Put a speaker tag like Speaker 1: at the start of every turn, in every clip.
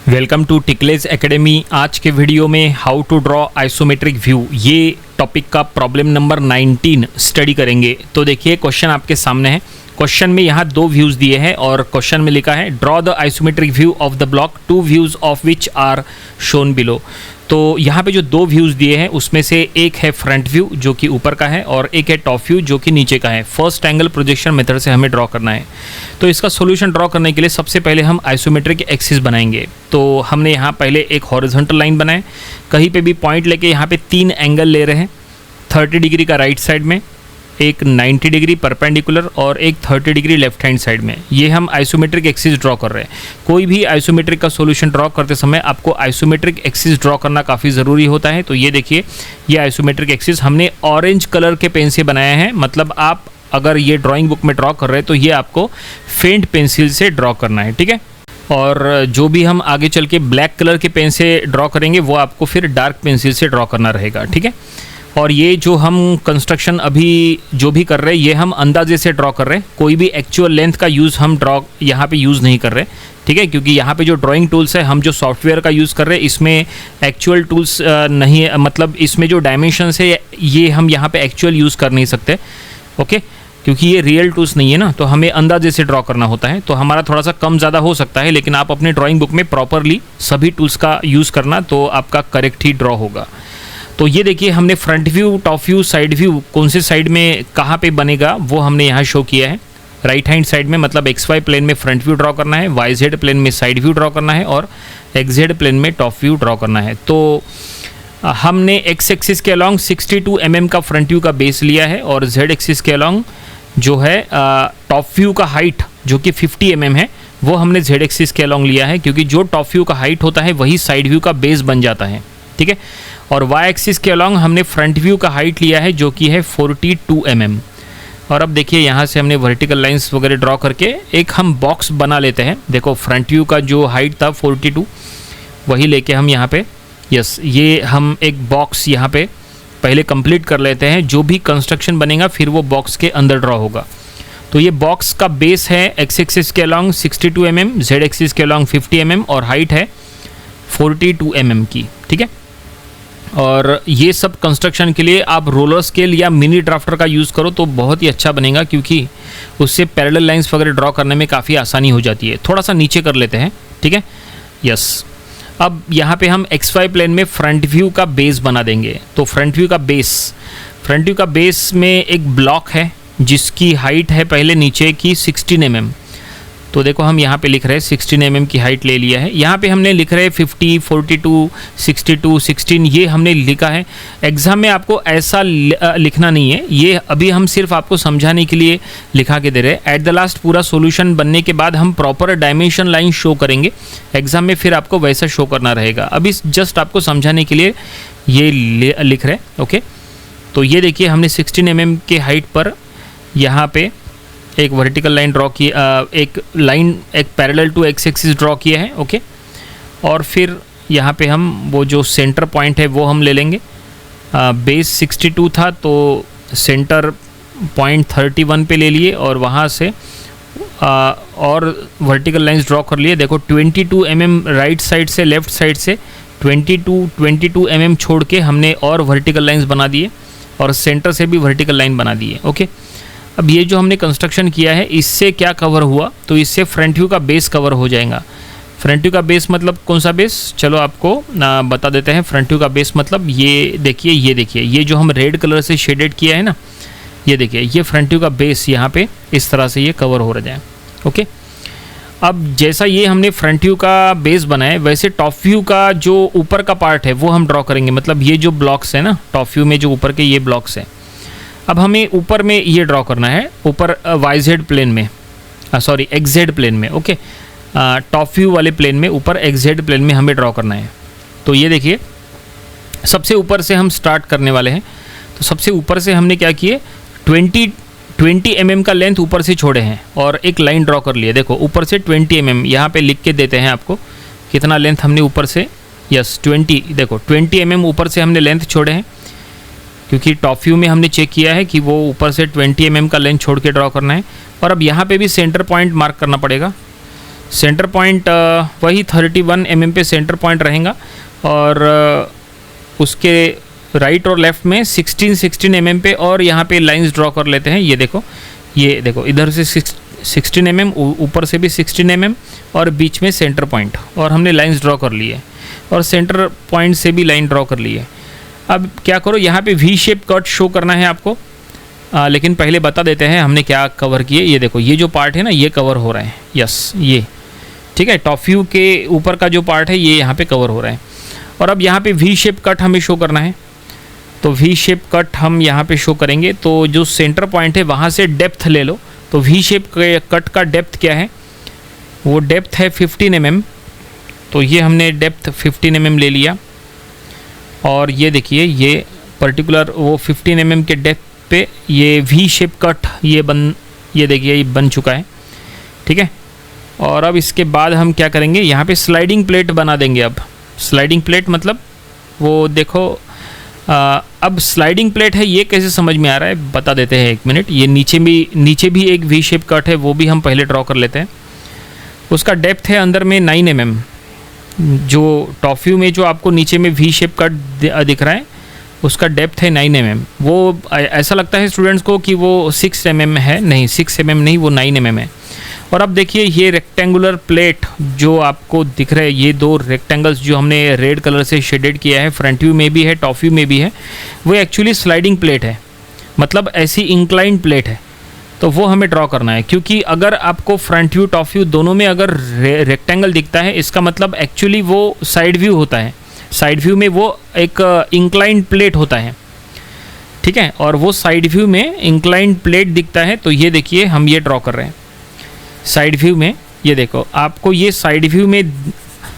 Speaker 1: Welcome to टिकलेज academy. आज के video में how to draw isometric view, ये टॉपिक का प्रॉब्लम नंबर 19 स्टडी करेंगे। तो देखिए क्वेश्चन आपके सामने है। क्वेश्चन में यहाँ दो व्यूज़ दिए हैं और क्वेश्चन में लिखा है draw the isometric view of the block, two views of which are shown below. तो यहाँ पे जो दो व्यूज़ दिए हैं उसमें से एक है फ्रंट व्यू जो कि ऊपर का है और एक है टॉप व्यू जो कि नीचे का है। फर्स्ट एंगल प्रोजेक्शन मेथड से हमें ड्रॉ करना है। तो इसका सॉल्यूशन ड्रॉ करने के लिए सबसे पहले हम आइसोमेट्रिक एक्सिस बनाएंगे। तो हमने यहाँ पहले एक हॉरिजॉन्टल लाइन बनाए, कहीं पे भी पॉइंट लेके यहाँ पे तीन एंगल ले रहे हैं। 30 डिग्री का राइट साइड में, एक 90 डिग्री परपेंडिकुलर और एक 30 डिग्री लेफ्ट हैंड साइड में। ये हम आइसोमेट्रिक एक्सिस ड्रॉ कर रहे हैं। कोई भी आइसोमेट्रिक का सॉल्यूशन ड्रॉ करते समय आपको आइसोमेट्रिक एक्सिस ड्रॉ करना काफ़ी ज़रूरी होता है। तो ये देखिए, ये आइसोमेट्रिक एक्सिस हमने ऑरेंज कलर के पेन से बनाया है। मतलब आप अगर ये ड्राइंग बुक में ड्रॉ कर रहे हैं तो ये आपको फेंट पेंसिल से ड्रॉ करना है, ठीक है। और जो भी हम आगे चल के ब्लैक कलर के पेन से ड्रॉ करेंगे वो आपको फिर डार्क पेंसिल से ड्रॉ करना रहेगा, ठीक है। और ये जो हम कंस्ट्रक्शन अभी जो भी कर रहे हैं ये हम अंदाजे से ड्रॉ कर रहे हैं। कोई भी एक्चुअल लेंथ का यूज़ हम ड्रॉ यहाँ पे यूज़ नहीं कर रहे, ठीक है। क्योंकि यहाँ पे जो ड्राइंग टूल्स है, हम जो सॉफ्टवेयर का यूज़ कर रहे हैं इसमें एक्चुअल टूल्स नहीं है। मतलब इसमें जो डायमेंशंस है ये हम यहाँ पे एक्चुअल यूज़ कर नहीं सकते, ओके। क्योंकि ये रियल टूल्स नहीं है ना, तो हमें अंदाजे से ड्रॉ करना होता है। तो हमारा थोड़ा सा कम ज़्यादा हो सकता है, लेकिन आप अपने ड्राइंग बुक में प्रॉपरली सभी टूल्स का यूज़ करना, तो आपका करेक्ट ही ड्रॉ होगा। तो ये देखिए, हमने front view, top view, side view कौन से साइड में कहाँ पे बनेगा वो हमने यहाँ शो किया है। राइट हैंड साइड में मतलब XY प्लेन में फ्रंट व्यू ड्रॉ करना है, YZ प्लेन में साइड व्यू ड्रॉ करना है और XZ प्लेन में टॉप व्यू ड्रॉ करना है। तो हमने X एक्सिस के अलॉन्ग 62 mm का फ्रंट व्यू का बेस लिया है और Z एक्सिस के अलॉन्ग जो है टॉप व्यू का हाइट जो कि 50 mm है वो हमने Z एक्सिस के अलॉन्ग लिया है। क्योंकि जो टॉप व्यू का हाइट होता है वही साइड व्यू का बेस बन जाता है, ठीक है। और Y एक्सिस के अलॉन्ग हमने फ्रंट व्यू का हाइट लिया है जो कि है 42 mm। और अब देखिए, यहाँ से हमने वर्टिकल लाइंस वगैरह ड्रॉ करके एक हम बॉक्स बना लेते हैं। देखो, फ्रंट व्यू का जो हाइट था 42, वही लेके हम यहाँ पे ये हम एक बॉक्स यहाँ पे पहले कंप्लीट कर लेते हैं। जो भी कंस्ट्रक्शन बनेगा फिर वो बॉक्स के अंदर ड्रॉ होगा। तो ये बॉक्स का बेस है X एक्सिस के अलॉन्ग 62 mm, Z एक्सिस के अलॉन्ग 50 mm और हाइट है 42 mm की, ठीक है। और ये सब कंस्ट्रक्शन के लिए आप रोलर स्केल या मिनी ड्राफ्टर का यूज़ करो तो बहुत ही अच्छा बनेगा, क्योंकि उससे पैरेलल लाइंस वगैरह ड्रॉ करने में काफ़ी आसानी हो जाती है। थोड़ा सा नीचे कर लेते हैं, ठीक है, यस। अब यहाँ पे हम XY प्लेन में फ्रंट व्यू का बेस बना देंगे। तो फ्रंट व्यू का बेस में एक ब्लॉक है जिसकी हाइट है पहले नीचे की 16 mm। तो देखो, हम यहाँ पे लिख रहे हैं 16 mm की हाइट ले लिया है। यहाँ पे हमने लिख रहे हैं 50, 42, 62, 16, ये हमने लिखा है। एग्ज़ाम में आपको ऐसा लिखना नहीं है, ये अभी हम सिर्फ आपको समझाने के लिए लिखा के दे रहे हैं। एट द लास्ट पूरा सॉल्यूशन बनने के बाद हम प्रॉपर डायमेंशन लाइन शो करेंगे एग्ज़ाम में, फिर आपको वैसा शो करना रहेगा। अभी जस्ट आपको समझाने के लिए ये लिख रहे हैं, ओके। तो ये देखिए, हमने 16 mm के हाइट पर यहाँ पे एक वर्टिकल लाइन ड्रॉ की, एक parallel to X axis draw किया है, ओके। और फिर यहाँ पे हम वो जो सेंटर पॉइंट है वो हम ले लेंगे। बेस 62 था तो सेंटर पॉइंट 31 पे ले लिए और वहाँ से और वर्टिकल लाइंस ड्रॉ कर लिए। देखो, 22 mm राइट साइड से, लेफ़्ट साइड से 22 mm छोड़ के हमने और वर्टिकल लाइंस बना दिए और सेंटर से भी वर्टिकल लाइन बना दिए, ओके। अब ये जो हमने कंस्ट्रक्शन किया है इससे क्या कवर हुआ, तो इससे फ्रंट व्यू का बेस कवर हो जाएगा। फ्रंट व्यू का बेस मतलब कौन सा बेस, चलो आपको बता देते हैं। फ्रंट व्यू का बेस मतलब ये देखिए, ये जो हम रेड कलर से शेडेड किया है ना, ये देखिए, ये फ्रंट व्यू का बेस यहाँ पे इस तरह से ये कवर हो रहा है, ओके। अब जैसा ये हमने फ्रंट व्यू का बेस बनाया, वैसे टॉप व्यू का जो ऊपर का पार्ट है वो हम ड्रॉ करेंगे। मतलब ये जो ब्लॉक्स है ना, टॉप व्यू में जो ऊपर के ये ब्लॉक्स हैं, अब हमें ऊपर में ये ड्रॉ करना है, ऊपर YZ प्लेन में, सॉरी XZ प्लेन में, ओके। टॉप व्यू वाले प्लेन में ऊपर XZ प्लेन में हमें ड्रॉ करना है। तो ये देखिए, सबसे ऊपर से हम स्टार्ट करने वाले हैं। तो सबसे ऊपर से हमने क्या किए, 20 mm का लेंथ ऊपर से छोड़े हैं और एक लाइन ड्रॉ कर लिए। देखो, ऊपर से 20 mm यहाँ पे लिख के देते हैं आपको कितना लेंथ हमने ऊपर से, यस 20। देखो 20 mm ऊपर से हमने लेंथ छोड़े हैं, क्योंकि टॉप व्यू में हमने चेक किया है कि वो ऊपर से 20 mm का लेंथ छोड़ के ड्रॉ करना है। और अब यहाँ पे भी सेंटर पॉइंट मार्क करना पड़ेगा। सेंटर पॉइंट वही 31 mm पे सेंटर पॉइंट रहेगा और उसके राइट और लेफ़्ट में 16 mm पे, और यहाँ पे लाइंस ड्रॉ कर लेते हैं। ये देखो इधर से 16 mm, ऊपर से भी 16 mm और बीच में सेंटर पॉइंट, और हमने लाइंस ड्रॉ कर लिए और सेंटर पॉइंट से भी लाइन ड्रॉ कर लिए। अब क्या करो, यहाँ पे वी शेप कट शो करना है आपको, लेकिन पहले बता देते हैं हमने क्या कवर किए। ये देखो, ये जो पार्ट है ना ये कवर हो रहा है, यस ये ठीक है। टॉप व्यू के ऊपर का जो पार्ट है ये यहाँ पे कवर हो रहा है। और अब यहाँ पे वी शेप कट हमें शो करना है, तो वी शेप कट हम यहाँ पे शो करेंगे। तो जो सेंटर पॉइंट है वहाँ से डेप्थ ले लो। तो वी शेप कट का डेप्थ क्या है, वो डेप्थ है 15 mm। तो ये हमने डेप्थ 15 mm ले लिया, और ये देखिए ये पर्टिकुलर वो 15 mm के डेप्थ पे ये वी शेप कट ये देखिए ये बन चुका है, ठीक है। और अब इसके बाद हम क्या करेंगे, यहाँ पे स्लाइडिंग प्लेट बना देंगे। अब स्लाइडिंग प्लेट मतलब वो देखो, अब स्लाइडिंग प्लेट है, ये कैसे समझ में आ रहा है बता देते हैं, 1 मिनट। ये नीचे भी एक वी शेप कट है, वो भी हम पहले ड्रॉ कर लेते हैं। उसका डेप्थ है अंदर में 9 mm। जो टॉप व्यू में जो आपको नीचे में वी शेप कट दिख रहा है उसका डेप्थ है 9 mm। वो ऐसा लगता है स्टूडेंट्स को कि वो 6 mm है, नहीं 6 mm नहीं, वो 9 mm है। और अब देखिए ये रेक्टेंगुलर प्लेट जो आपको दिख रहे हैं, ये 2 रेक्टेंगल्स जो हमने रेड कलर से शेडेड किया है, फ्रंट व्यू में भी है टॉप व्यू में भी है, वो एक्चुअली स्लाइडिंग प्लेट है, मतलब ऐसी इंक्लाइंड प्लेट है। तो वो हमें ड्रॉ करना है, क्योंकि अगर आपको फ्रंट व्यू टॉप व्यू दोनों में अगर रेक्टेंगल दिखता है, इसका मतलब एक्चुअली वो साइड व्यू होता है। साइड व्यू में वो एक इंक्लाइंड प्लेट होता है, ठीक है। और वो साइड व्यू में इंक्लाइंड प्लेट दिखता है। तो ये देखिए हम ये ड्रॉ कर रहे हैं साइड व्यू में। ये देखो आपको ये साइड व्यू में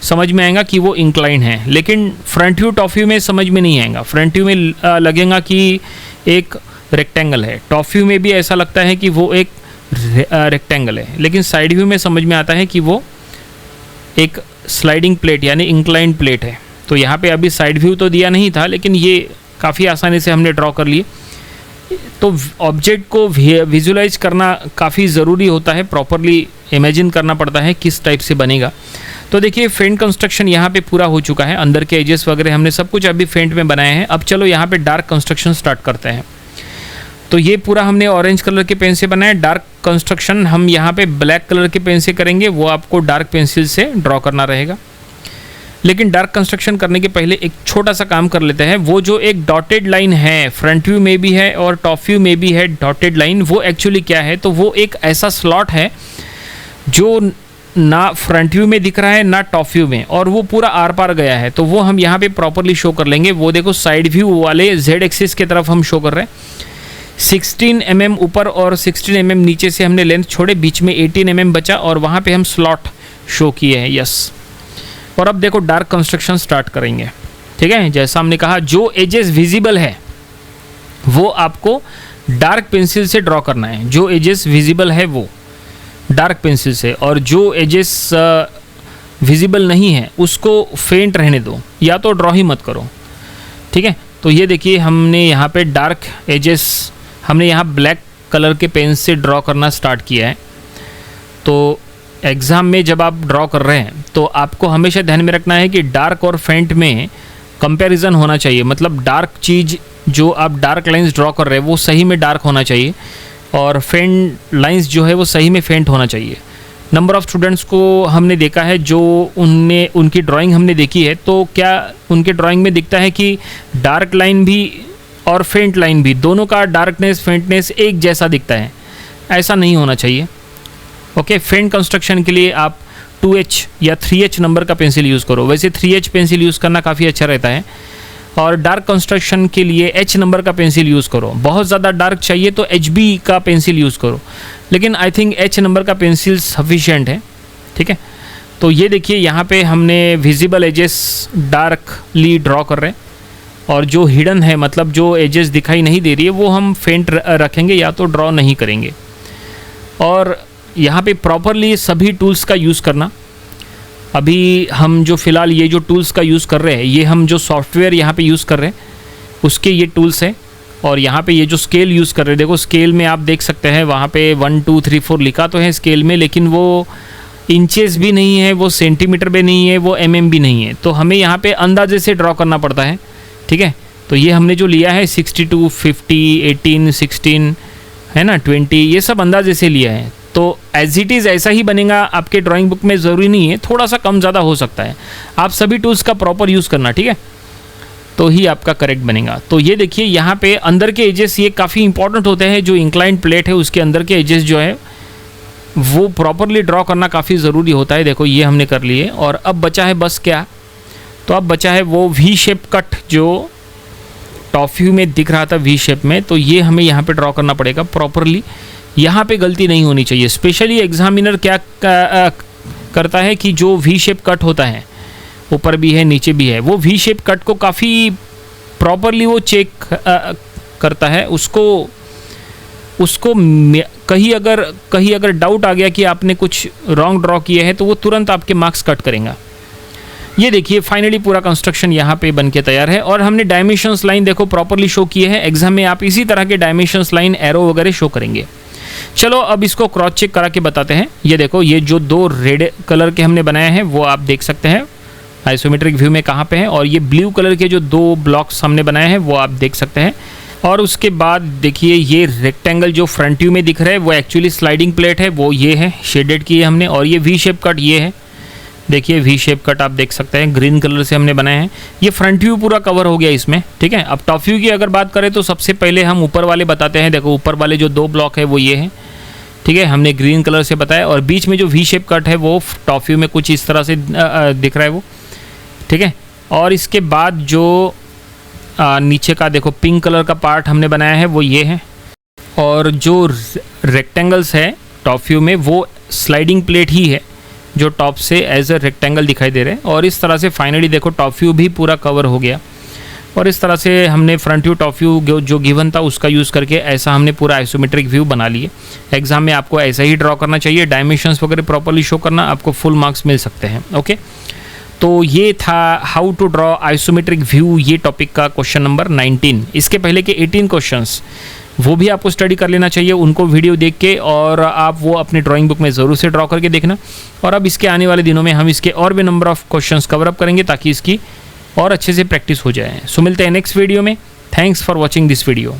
Speaker 1: समझ में आएगा कि वो इंक्लाइन है, लेकिन फ्रंट व्यू टॉप व्यू में समझ में नहीं आएगा। फ्रंट व्यू में लगेगा कि एक रेक्टेंगल है, टॉप व्यू में भी ऐसा लगता है कि वो एक रेक्टेंगल है, लेकिन साइड व्यू में समझ में आता है कि वो एक स्लाइडिंग प्लेट यानी इंक्लाइंड प्लेट है। तो यहाँ पे अभी साइड व्यू तो दिया नहीं था, लेकिन ये काफ़ी आसानी से हमने ड्रॉ कर लिए। तो ऑब्जेक्ट को विजुलाइज करना काफ़ी ज़रूरी होता है, प्रॉपरली इमेजिन करना पड़ता है किस टाइप से बनेगा। तो देखिए फेंट कंस्ट्रक्शन यहाँ पे पूरा हो चुका है, अंदर के एजेस वगैरह हमने सब कुछ अभी फेंट में बनाए हैं। अब चलो यहाँ पे डार्क कंस्ट्रक्शन स्टार्ट करते हैं। तो ये पूरा हमने ऑरेंज कलर के पेन से बनाया। डार्क कंस्ट्रक्शन हम यहाँ पे ब्लैक कलर के पेन से करेंगे, वो आपको डार्क पेंसिल से ड्रॉ करना रहेगा। लेकिन डार्क कंस्ट्रक्शन करने के पहले एक छोटा सा काम कर लेते हैं। वो जो एक डॉटेड लाइन है, फ्रंट व्यू में भी है और टॉप व्यू में भी है डॉटेड लाइन, वो एक्चुअली क्या है, तो वो एक ऐसा स्लॉट है जो ना फ्रंट व्यू में दिख रहा है ना टॉप व्यू में, और वो पूरा आर पार गया है। तो वो हम यहाँ पे प्रॉपरली शो कर लेंगे। वो देखो साइड व्यू वाले जेड एक्सिस की तरफ हम शो कर रहे हैं। 16 mm ऊपर और 16 mm नीचे से हमने लेंथ छोड़े, बीच में 18 mm बचा और वहाँ पे हम स्लॉट शो किए हैं, यस। और अब देखो डार्क कंस्ट्रक्शन स्टार्ट करेंगे, ठीक है। जैसा हमने कहा जो एजेस विजिबल है वो आपको डार्क पेंसिल से ड्रॉ करना है। जो एजेस विजिबल है वो डार्क पेंसिल से, और जो एजेस विजिबल नहीं है उसको फेंट रहने दो, या तो ड्रॉ ही मत करो, ठीक है। तो ये देखिए हमने यहाँ पे डार्क एजेस हमने यहाँ ब्लैक कलर के पेन से ड्रॉ करना स्टार्ट किया है। तो एग्ज़ाम में जब आप ड्रॉ कर रहे हैं तो आपको हमेशा ध्यान में रखना है कि डार्क और फेंट में कंपैरिजन होना चाहिए। मतलब डार्क चीज़ जो आप डार्क लाइंस ड्रॉ कर रहे हैं वो सही में डार्क होना चाहिए, और फेंट लाइंस जो है वो सही में फेंट होना चाहिए। नंबर ऑफ़ स्टूडेंट्स को हमने देखा है जो उनकी ड्राइंग हमने देखी है, तो क्या उनके ड्राइंग में दिखता है कि डार्क लाइन भी और फेंट लाइन भी दोनों का डार्कनेस फेंटनेस एक जैसा दिखता है। ऐसा नहीं होना चाहिए, ओके। फेंट कंस्ट्रक्शन के लिए आप 2H या 3H नंबर का पेंसिल यूज़ करो। वैसे 3H पेंसिल यूज़ करना काफ़ी अच्छा रहता है। और डार्क कंस्ट्रक्शन के लिए H नंबर का पेंसिल यूज़ करो। बहुत ज़्यादा डार्क चाहिए तो HB का पेंसिल यूज़ करो, लेकिन आई थिंक H नंबर का पेंसिल सफिशिएंट है, ठीक है। तो ये देखिए यहाँ पे हमने विजिबल एजेस डार्कली ड्रॉ कर रहे हैं, और जो हिडन है मतलब जो एजेस दिखाई नहीं दे रही है वो हम फेंट रखेंगे या तो ड्रॉ नहीं करेंगे। और यहाँ पे प्रॉपरली सभी टूल्स का यूज़ करना। अभी हम जो फ़िलहाल ये जो टूल्स का यूज़ कर रहे हैं, ये हम जो सॉफ्टवेयर यहाँ पे यूज़ कर रहे हैं उसके ये टूल्स हैं। और यहाँ पे ये जो स्केल यूज़ कर रहे हैं, देखो स्केल में आप देख सकते हैं वहाँ पे 1 2 3 4 लिखा तो है स्केल में, लेकिन वो इंचेस भी नहीं है, वो सेंटीमीटर भी नहीं है, वो mm भी नहीं है, तो हमें यहाँ पे अंदाजे से ड्रॉ करना पड़ता है। ठीक है, तो ये हमने जो लिया है 62, 50, 18, 16 है ना, 20, ये सब अंदाजे से लिया है। तो एज इट इज़ ऐसा ही बनेगा आपके ड्राइंग बुक में, ज़रूरी नहीं है, थोड़ा सा कम ज़्यादा हो सकता है। आप सभी टूल्स का प्रॉपर यूज़ करना, ठीक है, तो ही आपका करेक्ट बनेगा। तो ये देखिए यहाँ पे अंदर के एजेस ये काफ़ी इंपॉर्टेंट होते हैं। जो इंक्लाइंड प्लेट है उसके अंदर के एजेस जो है वो प्रॉपरली ड्रॉ करना काफ़ी ज़रूरी होता है। देखो ये हमने कर लिए, और अब बचा है बस क्या, तो अब बचा है वो वी शेप कट जो टॉप व्यू में दिख रहा था वी शेप में, तो ये हमें यहाँ पे ड्रॉ करना पड़ेगा प्रॉपरली। यहाँ पे गलती नहीं होनी चाहिए। स्पेशली एग्जामिनर क्या करता है कि जो वी शेप कट होता है, ऊपर भी है नीचे भी है, वो वी शेप कट को काफ़ी प्रॉपरली वो चेक करता है। उसको कहीं अगर डाउट आ गया कि आपने कुछ रॉन्ग ड्रॉ किए हैं, तो वो तुरंत आपके मार्क्स कट करेगा। ये देखिए फाइनली पूरा कंस्ट्रक्शन यहाँ पे बन के तैयार है, और हमने डायमेंशंस लाइन देखो प्रॉपरली शो किए हैं। एग्जाम में आप इसी तरह के डायमेंशंस लाइन, एरो वगैरह शो करेंगे। चलो अब इसको क्रॉस चेक करा के बताते हैं। ये देखो ये जो दो रेड कलर के हमने बनाए हैं वो आप देख सकते हैं आइसोमेट्रिक व्यू में कहाँ पे है, और ये ब्लू कलर के जो दो ब्लॉक्स हमने बनाए हैं वो आप देख सकते हैं। और उसके बाद देखिए ये रेक्टेंगल जो फ्रंट व्यू में दिख रहा है वो एक्चुअली स्लाइडिंग प्लेट है, वो ये है, शेडेड की है हमने। और ये वी शेप कट ये है, देखिए वी शेप कट आप देख सकते हैं, ग्रीन कलर से हमने बनाए हैं। ये फ्रंट व्यू पूरा कवर हो गया इसमें, ठीक है। अब टॉप व्यू की अगर बात करें तो सबसे पहले हम ऊपर वाले बताते हैं। देखो ऊपर वाले जो दो ब्लॉक है वो ये है, ठीक है, हमने ग्रीन कलर से बताया। और बीच में जो वी शेप कट है वो टॉप व्यू में कुछ इस तरह से दिख रहा है वो, ठीक है। और इसके बाद जो नीचे का देखो पिंक कलर का पार्ट हमने बनाया है वो ये है। और जो रेक्टेंगल्स है टॉप व्यू में वो स्लाइडिंग प्लेट ही है जो टॉप से एज अ रेक्टेंगल दिखाई दे रहे हैं। और इस तरह से फाइनली देखो टॉप व्यू भी पूरा कवर हो गया। और इस तरह से हमने फ्रंट व्यू टॉप व्यू जो गिवन था उसका यूज़ करके ऐसा हमने पूरा आइसोमेट्रिक व्यू बना लिए। एग्जाम में आपको ऐसा ही ड्रॉ करना चाहिए, डायमेंशंस वगैरह प्रॉपर्ली शो करना, आपको फुल मार्क्स मिल सकते हैं। ओके, तो ये था how to draw isometric view, ये टॉपिक का क्वेश्चन नंबर 19। इसके पहले के 18 क्वेश्चंस वो भी आपको स्टडी कर लेना चाहिए, उनको वीडियो देख के, और आप वो अपनी ड्राइंग बुक में ज़रूर से ड्रॉ करके देखना। और अब इसके आने वाले दिनों में हम इसके और भी number of questions cover up करेंगे ताकि इसकी और अच्छे से प्रैक्टिस हो जाए। सो मिलते हैं नेक्स्ट वीडियो में। Thanks for watching this video.